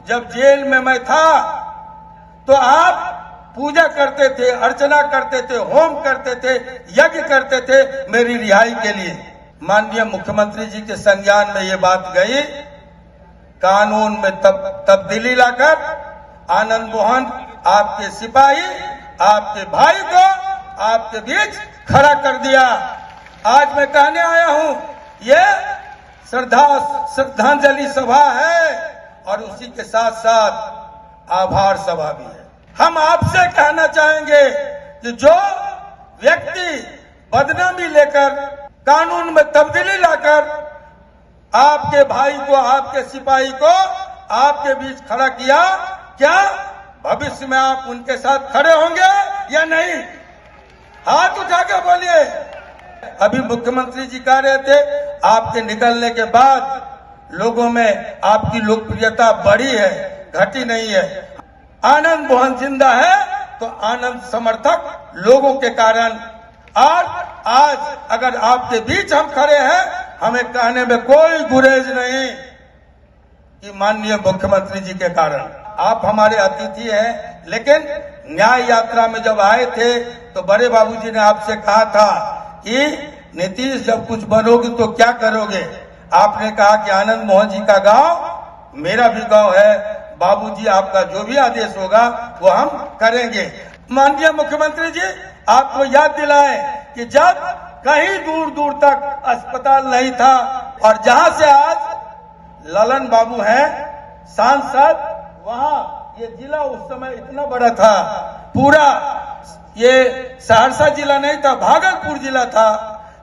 जब जेल में मैं था तो आप पूजा करते थे, अर्चना करते थे, होम करते थे, यज्ञ करते थे मेरी रिहाई के लिए। माननीय मुख्यमंत्री जी के संज्ञान में ये बात गई, कानून में तब्दीली लाकर आनंद मोहन आपके सिपाही, आपके भाई को आपके बीच खड़ा कर दिया। आज मैं कहने आया हूं, ये श्रद्धांजलि सभा है और उसी के साथ साथ आभार सभा भी है। हम आपसे कहना चाहेंगे कि जो व्यक्ति बदनामी लेकर, कानून में तब्दीली लाकर आपके भाई को, आपके सिपाही को आपके बीच खड़ा किया, क्या भविष्य में आप उनके साथ खड़े होंगे या नहीं? हाथ उठा के बोलिए। अभी मुख्यमंत्री जी कह रहे थे आपके निकलने के बाद लोगों में आपकी लोकप्रियता बढ़ी है, घटी नहीं है। आनंद मोहन जिंदा है तो आनंद समर्थक लोगों के कारण, और आज अगर आपके बीच हम खड़े हैं, हमें कहने में कोई गुरेज नहीं कि माननीय मुख्यमंत्री जी के कारण। आप हमारे अतिथि हैं, लेकिन न्याय यात्रा में जब आए थे तो बड़े बाबूजी ने आपसे कहा था कि नीतीश जब कुछ बनोगे तो क्या करोगे? आपने कहा कि आनंद मोहन जी का गांव मेरा भी गांव है, बाबूजी आपका जो भी आदेश होगा वो हम करेंगे। माननीय मुख्यमंत्री जी आपको याद दिलाएं कि जब कहीं दूर दूर तक अस्पताल नहीं था और जहां से आज ललन बाबू हैं सांसद, वहां ये जिला उस समय इतना बड़ा था, पूरा ये सहरसा जिला नहीं था, भागलपुर जिला था,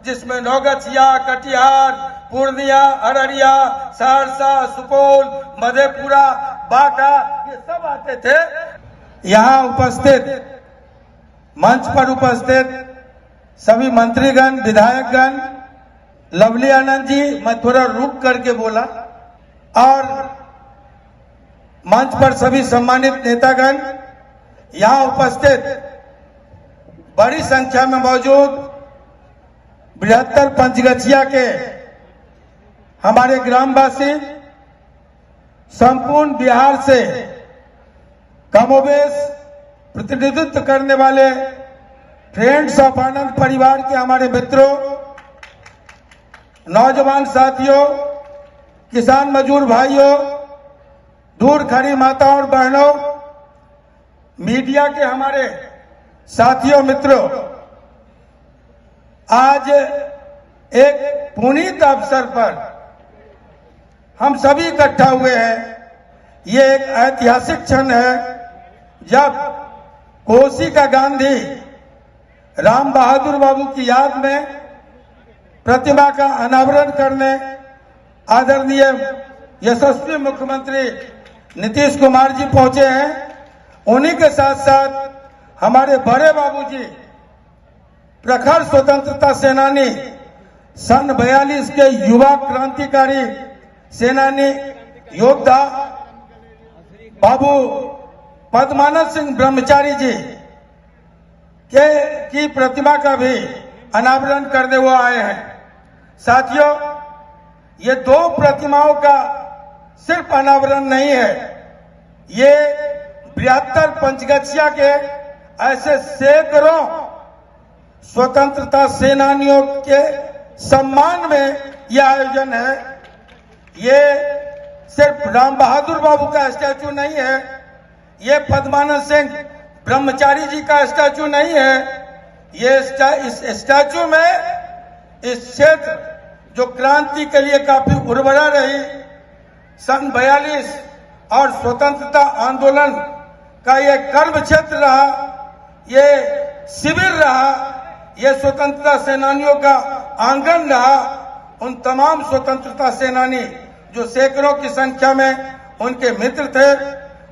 जिसमें नौगछिया, कटिहार, पूर्णिया, अररिया, सहरसा, सुपौल, मधेपुरा, बांका, ये सब आते थे। यहाँ उपस्थित, मंच पर उपस्थित सभी मंत्रीगण, विधायकगण, लवली आनंद जी, मैं थोड़ा रुक करके बोला, और मंच पर सभी सम्मानित नेतागण, यहाँ उपस्थित बड़ी संख्या में मौजूद बृहत्तर पंचगछिया के हमारे ग्रामवासी, संपूर्ण बिहार से कमोबेश प्रतिनिधित्व करने वाले फ्रेंड्स ऑफ आनंद परिवार के हमारे मित्रों, नौजवान साथियों, किसान मजदूर भाइयों, दूर खड़ी माताओं और बहनों, मीडिया के हमारे साथियों, मित्रों, आज एक पुनीत अवसर पर हम सभी इकट्ठा हुए हैं। ये एक ऐतिहासिक क्षण है जब कोसी का गांधी राम बहादुर बाबू की याद में प्रतिमा का अनावरण करने आदरणीय यशस्वी मुख्यमंत्री नीतीश कुमार जी पहुंचे हैं। उन्हीं के साथ साथ हमारे बड़े बाबूजी, प्रखर स्वतंत्रता सेनानी, सन 42 के युवा क्रांतिकारी सेनानी योद्धा बाबू पद्मानंद सिंह ब्रह्मचारी जी की प्रतिमा का भी अनावरण करने वो आए हैं। साथियों, ये दो प्रतिमाओं का सिर्फ अनावरण नहीं है, ये बृहत्तर पंचगछिया के ऐसे सैकड़ों स्वतंत्रता सेनानियों के सम्मान में यह आयोजन है। ये सिर्फ राम बहादुर बाबू का स्टैचू नहीं है, ये पद्मानंद सिंह ब्रह्मचारी जी का स्टैचू नहीं है। ये इस स्टैचू में इस क्षेत्र जो क्रांति के लिए काफी उर्वरा रही, सन 42 और स्वतंत्रता आंदोलन का ये कर्म क्षेत्र रहा, ये शिविर रहा, ये स्वतंत्रता सेनानियों का आंगन रहा। उन तमाम स्वतंत्रता सेनानी जो सैकड़ों की संख्या में उनके मित्र थे,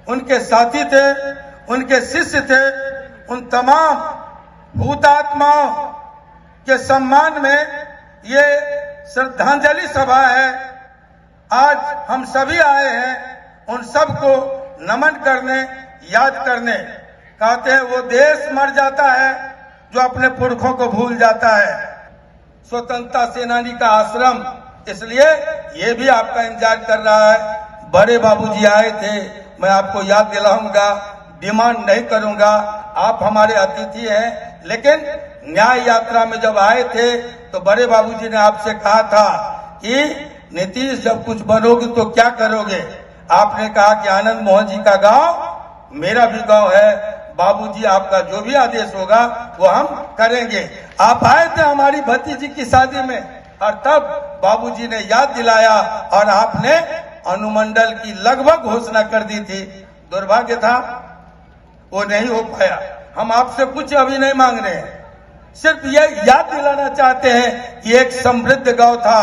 उनके साथी थे, उनके शिष्य थे, उन तमाम हुतात्माओं के सम्मान में ये श्रद्धांजलि सभा है। आज हम सभी आए हैं उन सबको नमन करने, याद करने। कहते हैं वो देश मर जाता है जो अपने पुरखों को भूल जाता है। स्वतंत्रता सेनानी का आश्रम इसलिए ये भी आपका इंतजार कर रहा है। बड़े बाबूजी आए थे। मैं आपको याद दिलाऊंगा, डिमांड नहीं करूंगा, आप हमारे अतिथि हैं, लेकिन न्याय यात्रा में जब आए थे तो बड़े बाबूजी ने आपसे कहा था कि नीतीश जब कुछ बनोगे तो क्या करोगे। आपने कहा कि आनंद मोहन जी का गांव मेरा भी गांव है, बाबूजी आपका जो भी आदेश होगा वो हम करेंगे। आप आए थे हमारी भतीजी की शादी में और तब बाबूजी ने याद दिलाया और आपने अनुमंडल की लगभग घोषणा कर दी थी। दुर्भाग्य था वो नहीं हो पाया। हम आपसे कुछ अभी नहीं मांग रहे हैं, सिर्फ ये याद दिलाना चाहते हैं कि एक समृद्ध गांव था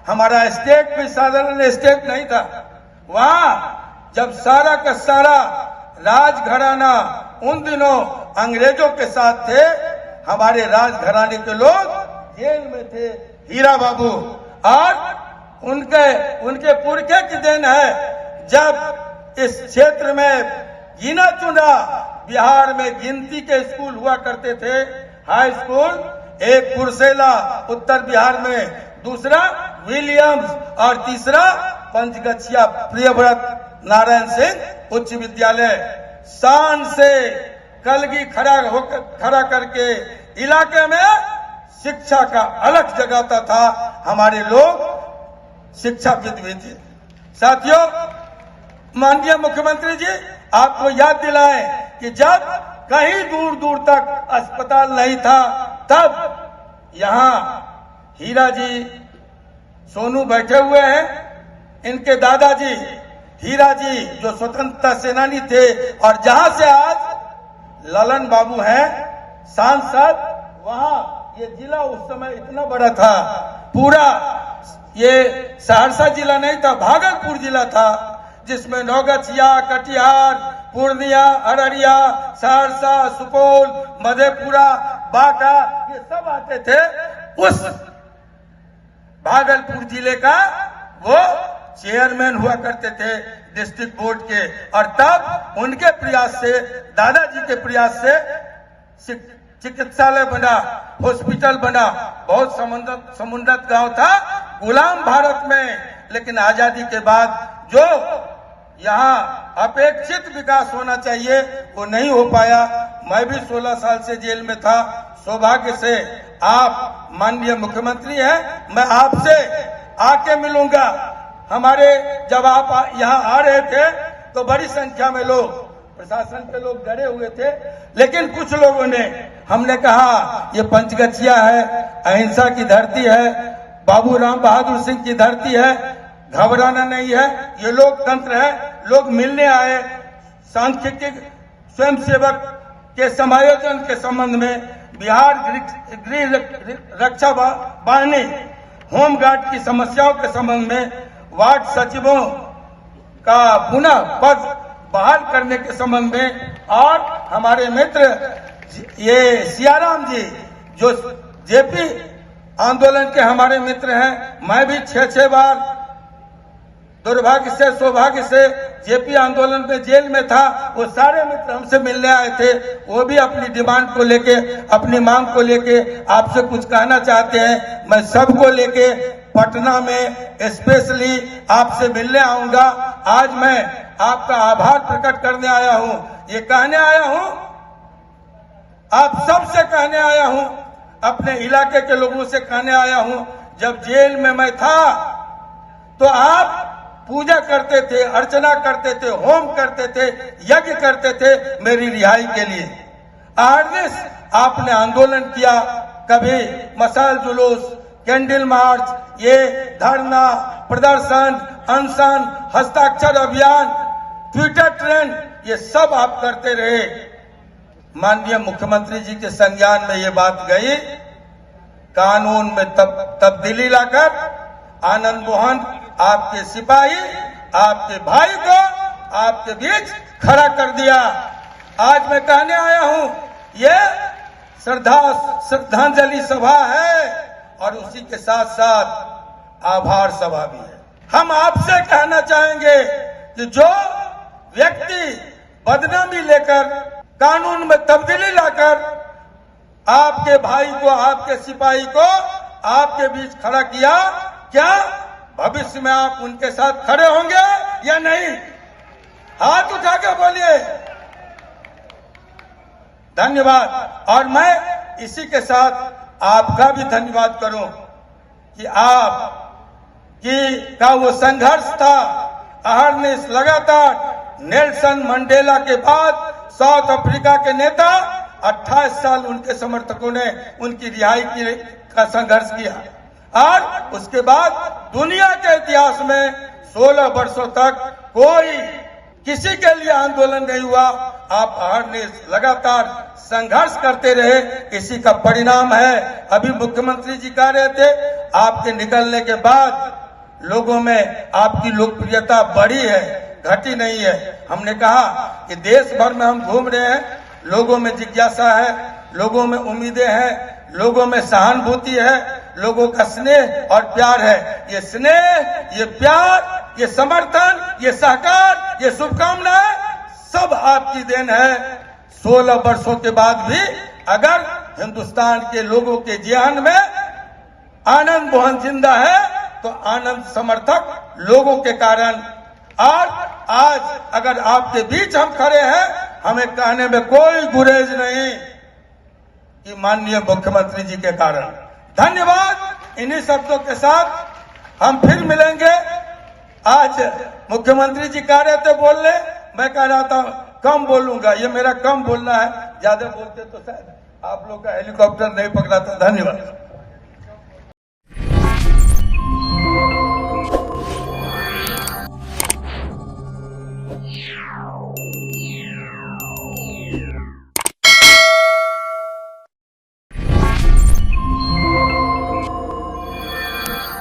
हमारा। स्टेट भी साधारण स्टेट नहीं था। वहां जब सारा का सारा राजघराना उन दिनों अंग्रेजों के साथ थे, हमारे राजघराने के लोग जेल में थे। हीरा बाबू और उनके पुरखे की देन है जब इस क्षेत्र में गिना चुना बिहार में गिनती के स्कूल हुआ करते थे, हाई स्कूल, एक कुर्सेला उत्तर बिहार में, दूसरा विलियम्स और तीसरा पंचगछिया प्रियव्रत नारायण सिंह उच्च विद्यालय। शान से कलगी खड़ा करके इलाके में शिक्षा का अलग जगाता था। हमारे लोग शिक्षाविद भी थे। साथियों, माननीय मुख्यमंत्री जी आपको याद दिलाएं कि जब कहीं दूर दूर तक अस्पताल नहीं था, तब यहाँ हीरा जी सोनू बैठे हुए हैं, इनके दादाजी हीरा जी जो स्वतंत्रता सेनानी थे, और जहां से आज ललन बाबू हैं सांसद, वहां ये जिला उस समय इतना बड़ा था, पूरा ये सहरसा जिला नहीं था, भागलपुर जिला था, जिसमें नौगछिया, कटिहार, पूर्णिया, अररिया, सहरसा, सुपौल, मधेपुरा, बांका, ये सब आते थे। उस भागलपुर जिले का वो चेयरमैन हुआ करते थे डिस्ट्रिक्ट बोर्ड के, और तब उनके प्रयास से, दादाजी के प्रयास से चिकित्सालय बना, हॉस्पिटल बना। बहुत समुन्नत गांव था गुलाम भारत में, लेकिन आजादी के बाद जो यहाँ अपेक्षित विकास होना चाहिए वो नहीं हो पाया। मैं भी 16 साल से जेल में था। सौभाग्य से आप माननीय मुख्यमंत्री हैं, मैं आपसे आके मिलूंगा। हमारे जब आप यहाँ आ रहे थे तो बड़ी संख्या में लोग, प्रशासन के लोग डरे हुए थे, लेकिन कुछ लोगों ने, हमने कहा ये पंचगछिया है, अहिंसा की धरती है, बाबू राम बहादुर सिंह की धरती है, घबराना नहीं है, ये लोकतंत्र है। लोग मिलने आए, सांख्यिकी स्वयंसेवक के समायोजन के संबंध में, बिहार गृह रक्षा बाहिनी, होमगार्ड की समस्याओं के संबंध में, वार्ड सचिवों का पुनः पद बहाल करने के संबंध में, और हमारे मित्र ये सियाराम जी जो जेपी आंदोलन के हमारे मित्र हैं, मैं भी 6 बार दुर्भाग्य से सौभाग्य से जेपी आंदोलन में जेल में था। वो सारे मित्र हमसे मिलने आए थे, वो भी अपनी डिमांड को लेके, अपनी मांग को लेके आपसे कुछ कहना चाहते हैं। मैं सबको लेके पटना में स्पेशली आपसे मिलने आऊंगा। आज मैं आपका आभार प्रकट करने आया हूं, ये कहने आया हूं, आप सबसे कहने आया हूं, अपने इलाके के लोगों से कहने आया हूं। जब जेल में मैं था तो आप पूजा करते थे, अर्चना करते थे, होम करते थे, यज्ञ करते थे मेरी रिहाई के लिए। आरएस आपने आंदोलन किया, कभी मसाल जुलूस, कैंडल मार्च, ये धरना, प्रदर्शन, अनशन, हस्ताक्षर अभियान, ट्विटर ट्रेंड, ये सब आप करते रहे। माननीय मुख्यमंत्री जी के संज्ञान में ये बात गई, कानून में तब्दीली लाकर आनंद मोहन आपके सिपाही, आपके भाई को आपके बीच खड़ा कर दिया। आज मैं कहने आया हूं, ये श्रद्धांजलि सभा है और उसी के साथ साथ आभार सभा भी है। हम आपसे कहना चाहेंगे कि जो व्यक्ति बदनामी लेकर, कानून में तब्दीली लाकर आपके भाई को, आपके सिपाही को आपके बीच खड़ा किया, क्या भविष्य में आप उनके साथ खड़े होंगे या नहीं? हाथ उठा के बोलिए। धन्यवाद। और मैं इसी के साथ आपका भी धन्यवाद करूं कि आप का वो संघर्ष था, अहर्निश, लगातार नेल्सन मंडेला के बाद साउथ अफ्रीका के नेता 28 साल उनके समर्थकों ने उनकी रिहाई का संघर्ष किया और उसके बाद दुनिया के इतिहास में 16 वर्षों तक कोई किसी के लिए आंदोलन नहीं हुआ। आप अहर्निश, लगातार संघर्ष करते रहे, इसी का परिणाम है। अभी मुख्यमंत्री जी कह रहे थे आपके निकलने के बाद लोगों में आपकी लोकप्रियता बढ़ी है, घटी नहीं है। हमने कहा कि देश भर में हम घूम रहे हैं, लोगों में जिज्ञासा है, लोगों में उम्मीदें हैं, लोगों में सहानुभूति है, लोगों का स्नेह और प्यार है। ये स्नेह, ये प्यार, ये समर्थन, ये सहकार, ये शुभकामनाएं सब आपकी देन है। 16 वर्षों के बाद भी अगर हिंदुस्तान के लोगों के जीवन में आनंद मोहन जिंदा है तो आनंद समर्थक लोगों के कारण। और आज अगर आपके बीच हम खड़े हैं, हमें कहने में कोई गुरेज नहीं कि माननीय मुख्यमंत्री जी के कारण। धन्यवाद। इन्हीं शब्दों के साथ हम फिर मिलेंगे। आज मुख्यमंत्री जी कह रहे थे बोलने, मैं कह रहा था कम बोलूंगा, ये मेरा कम बोलना है, ज्यादा बोलते तो शायद आप लोग का हेलीकॉप्टर नहीं पकड़ा था। धन्यवाद।